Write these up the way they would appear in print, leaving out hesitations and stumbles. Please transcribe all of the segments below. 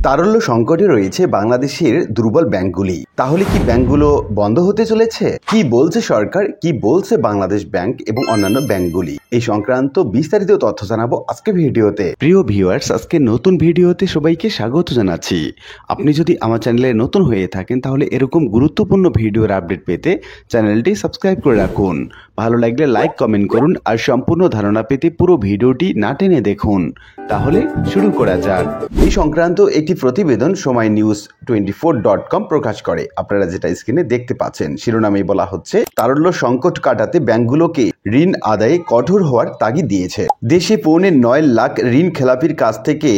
তারল্য সংকটে রয়েছে বাংলাদেশের দুর্বল ব্যাংকগুলি। তাহলে কি ব্যাংকগুলো বন্ধ হতে চলেছে? কি বলছে সরকার, কি বলছে বাংলাদেশ ব্যাংক এবং অন্যান্য ব্যাংকগুলি, এই সংক্রান্ত বিস্তারিত তথ্য জানাবো আজকে ভিডিওতে। প্রিয় ভিউয়ার্স, আজকে নতুন ভিডিওতে সবাইকে স্বাগত জানাচ্ছি। আপনি যদি আমার চ্যানেলে নতুন হয়ে থাকেন তাহলে এরকম গুরুত্বপূর্ণ ভিডিওর আপডেট পেতে চ্যানেলটি সাবস্ক্রাইব করে রাখুন। ভালো লাগলে লাইক কমেন্ট করুন আর সম্পূর্ণ ধারণা পেতে পুরো ভিডিওটি না টেনে দেখুন। তাহলে শুরু করা যাক। এই সংক্রান্ত একটি প্রতিবেদন সময় নিউজ 24.com প্রকাশ করে। আপনারা যেটা স্ক্রিনে দেখতে পাচ্ছেন, শিরোনামে বলা হচ্ছে তারল্য সংকট কাটাতে ব্যাংকগুলোকে ঋণ আদায়ে কঠোর হওয়ার তাগিদ দিয়েছে। দেশে 9.9 লাখ ঋণ খেলাপির কাছ থেকে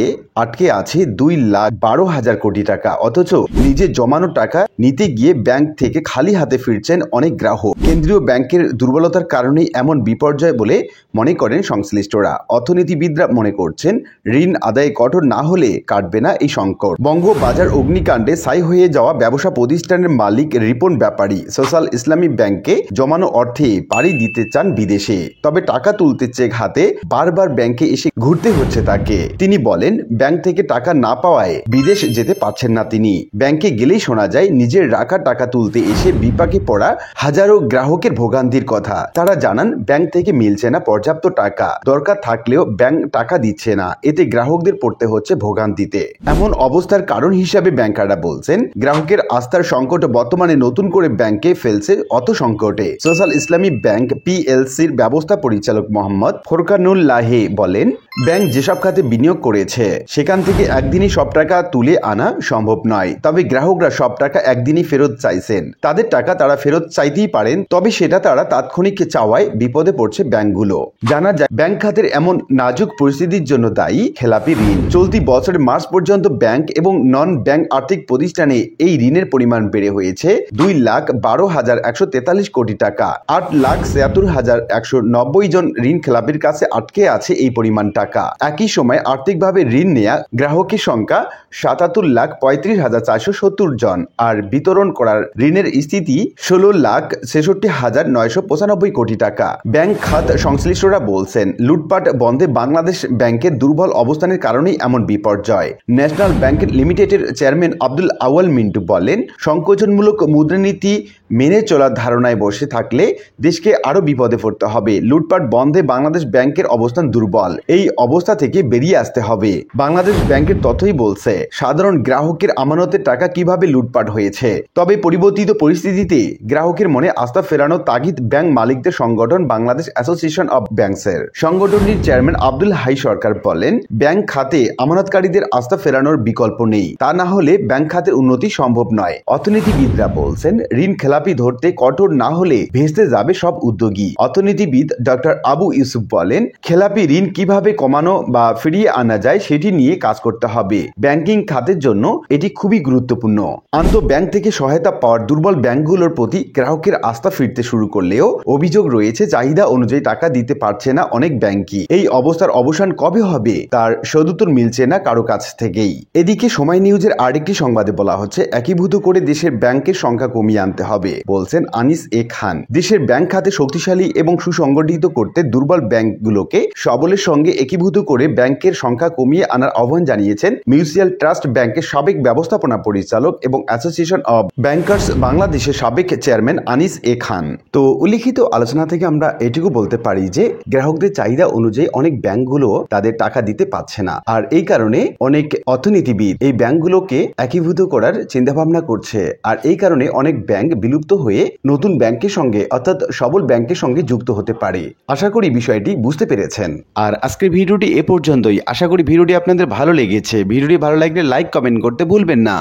আটকে আছে 2,12,000 কোটি টাকা। অথচ নিজে জমানো টাকা নিতে গিয়ে ব্যাংক থেকে খালি হাতে ফিরছেন অনেক গ্রাহক। কেন্দ্রীয় ব্যাংকের দুর্বলতার কারণেই এমন বিপর্যয় বলে মনে করেন সংশ্লিষ্টরা। অর্থনীতিবিদরা মনে করছেন ঋণ আদায়ে কঠোর না হলে কাটবে না এই সংকট। বঙ্গবাজার অগ্নিকাণ্ডে ছাই হয়ে যাওয়া ব্যবসা প্রতিষ্ঠানের মালিক রিপন ব্যাপারী সোশ্যাল ইসলামী ব্যাংকে জমানো অর্থে পাড়ি দিতে চান বিদেশে। তবে টাকা তুলতে চেক হাতে বারবার ব্যাংকে এসে ঘুরতে হচ্ছে তাকে। তিনি বলেন, ব্যাংক থেকে টাকা না পাওয়ায় বিদেশ যেতে পারছেন না তিনি। ব্যাংকে গেলেই শোনা যায় নিজের রাখা টাকা তুলতে এসে বিপাকে পড়া হাজারো গ্রাহকের ভোগান্তির কথা। তারা জানান ব্যাংক থেকে মিলছে না পর্যাপ্ত টাকা, দরকার থাকলেও ব্যাংক টাকা দিচ্ছে না, এতে গ্রাহকদের পড়তে হচ্ছে ভোগান্তিতে। এমন অবস্থার কারণ হিসাবে ব্যাংকাররা বলছেন, গ্রাহকের আস্থার সংকট বর্তমানে নতুন করে ব্যাংকে ফেলছে অত সংকটে। সোশ্যাল ইসলামী ব্যাংক পিএলসির ব্যবস্থা পরিচালক মোহাম্মদ ফোরকানুল্লাহে বলেন, ব্যাংক যেসব খাতে বিনিয়োগ করেছে সেখান থেকে একদিনই সব টাকা তুলে আনা সম্ভব নয়। তবে গ্রাহকরা সব টাকা একদিনই ফেরত চাইছেন। তাদের টাকা তারা ফেরত চাইতেই পারেন, তবে সেটা তারা তাৎক্ষণিক চাওয়ায় বিপদে পড়ছে ব্যাংকগুলো। জানা যায় ব্যাংক খাতের এমন নাজুক পরিস্থিতির জন্য দায়ী খেলাপি ঋণ। চলতি বছরের মার্চ পর্যন্ত ব্যাংক এবং নন ব্যাংক আর্থিক প্রতিষ্ঠানে এই ঋণের পরিমাণ বেড়ে হয়েছে 2,12,143 কোটি টাকা। 8,76,190 জন ঋণ খেলাপির কাছে আটকে আছে এই পরিমাণ টাকা। একই সময় আর্থিকভাবে ঋণ নেয়া গ্রাহকের সংখ্যা 77,35,470 জন। আর বিতরণ করার ঋণের স্থিতি 16,66,995 কোটি টাকা। ব্যাংক খাত সংশ্লিষ্টরা বলছেন, লুটপাট বন্ধে বাংলাদেশ ব্যাংকের দুর্বল অবস্থানের কারণেই এমন বিপর্যয়। ন্যাশনাল ব্যাংক লিমিটেডের চেয়ারম্যান আব্দুল আউয়াল মিন্টু বলেন, সংকোচনমূলক মুদ্রানীতি মেনে চলার ধারণায় বসে থাকলে দেশকে আরো বিপদে পড়তে হবে। লুটপাট বন্ধে বাংলাদেশ ব্যাংকের অবস্থান দুর্বল, এই অবস্থা থেকে বেরিয়ে আসতে হবে। বাংলাদেশ ব্যাংকের তথ্যই বলছে সাধারণ গ্রাহকের আমানতের টাকা কিভাবে লুটপাট হয়েছে। তবে পরিবর্তিত পরিস্থিতিতে গ্রাহকের মনে আস্থা ফেরানোর তাগিদ ব্যাংক মালিকদের সংগঠন বাংলাদেশ অ্যাসোসিয়েশন অব ব্যাংকসের। সংগঠনটির চেয়ারম্যান আব্দুল হাই সরকার বলেন, ব্যাংক খাতে আমানতকারীদের আস্থা ফেরানোর বিকল্প নেই, তা না হলে ব্যাংক খাতের উন্নতি সম্ভব নয়। অর্থনীতিবিদরা বলছেন, ঋণ খেলাপি ধরতে কঠোর না হলে ভেস্তে যাবে সব উদ্যোগী। অর্থনীতিবিদ ডক্টর আবু ইউসুফ বলেন, খেলাপি ঋণ কিভাবে কমানো বা ফিরিয়ে আনা যায় সেটি নিয়ে কাজ করতে হবে। ব্যাংকিং খাতের জন্য এটি খুবই গুরুত্বপূর্ণ। আন্তঃ ব্যাংক থেকে সহায়তা পাওয়ার দুর্বল ব্যাংকগুলোর প্রতি গ্রাহকের আস্থা ফিরতে শুরু করলেও অভিযোগ রয়েছে চাহিদা অনুযায়ী টাকা দিতে পারছে না অনেক ব্যাংকই। এই অবস্থার অবসান কবে হবে তার সদুত্তর মিলছে না কারো কাছ থেকেই। এদিকে সময় নিউজের আরেকটি সংবাদে বলা হচ্ছে, একীভূত করে দেশের ব্যাংকের সংখ্যা কমিয়ে আনতে হবে, বলছেন আনিস এ খান। দেশের ব্যাংক খাতে শক্তিশালী এবং সুসংগঠিত করতে দুর্বল ব্যাংকগুলোকে সবলের সঙ্গে একীভূত করে ব্যাংকের সংখ্যা কমিয়ে আনার আহ্বান জানিয়েছেন মিউচুয়াল ট্রাস্ট ব্যাংকের সাবেক ব্যবস্থাপনা পরিচালক এবং অ্যাসোসিয়েশন অব ব্যাংকার্স বাংলাদেশের সাবেক চেয়ারম্যান আনিস এ খান। তো উল্লিখিত আলোচনা থেকে আমরা এটুকু বলতে পারি যে গ্রাহকদের চাহিদা অনুযায়ী অনেক ব্যাংকগুলো তাদের টাকা দিতে পারছে না, আর এই কারণে অনেক অর্থনীতিবিদ এই ব্যাংকগুলোকে একীভূত করার চিন্তা ভাবনা করছে। আর এই কারণে অনেক ব্যাংক বিলুপ্ত হয়ে নতুন ব্যাংকের সঙ্গে অর্থাৎ সবল ব্যাংকের সঙ্গে যুক্ত হতে পারে। আশা করি বিষয়টি বুঝতে পেরেছেন। আর আজকের ভিডিওটি এ পর্যন্তই। আশা করি ভিডিওটি আপনাদের ভালো লেগেছে। ভিডিওটি ভালো লাগলে লাইক কমেন্ট করতে ভুলবেন না।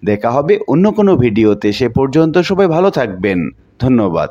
দেখা হবে অন্য কোনো ভিডিওতে। সে পর্যন্ত সবাই ভালো থাকবেন। ধন্যবাদ।